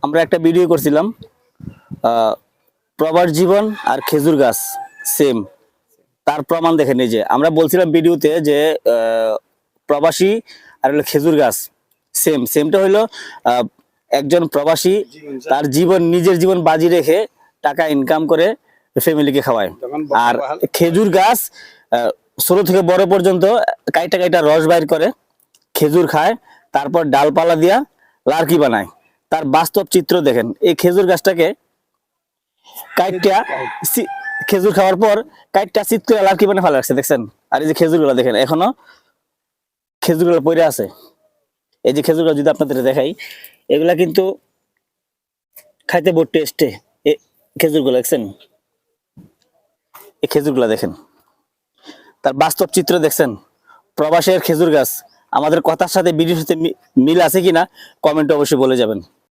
আমরা একটা ভিডিও করছিলাম প্রবাস জীবন আর খেজুর গাছ সেম, তার প্রমাণ দেখেন। এই যে আমরা বলছিলাম ভিডিওতে যে প্রবাসী আর হলো খেজুর গাছ সেম। সেমটা হলো একজন প্রবাসী তার জীবন, নিজের জীবন বাজি রেখে টাকা ইনকাম করে ফ্যামিলিকে খাওয়ায়। আর খেজুর গাছ ছোট থেকে বড় পর্যন্ত কাইটা কাইটা রস বাইর করে খেজুর খায়, তারপর ডালপালা দিয়া লার্কি বানায়। তার বাস্তব চিত্র দেখেন। এই খেজুর গাছটাকে কাইটটা খেজুর খাওয়ার পর কাইটটা চিত করে লার্কি বানিয়ে ফেলা রাখছে, দেখছেন? আর এই যে খেজুরগুলো দেখেন, এখনো খেজুরগুলো পড়ে আছে। এই যে খেজুরগুলো যদি আপনাদের দেখাই, এগুলা কিন্তু খাইতে বড় টেস্টে। খেজুরগুলো দেখছেন? এই খেজুরগুলো দেখেন, তার বাস্তব চিত্র দেখছেন? প্রবাসের খেজুর গাছ। আমাদের কথার সাথে ভিডিওর সাথে মিল আছে কিনা কমেন্টে অবশ্যই বলে যাবেন।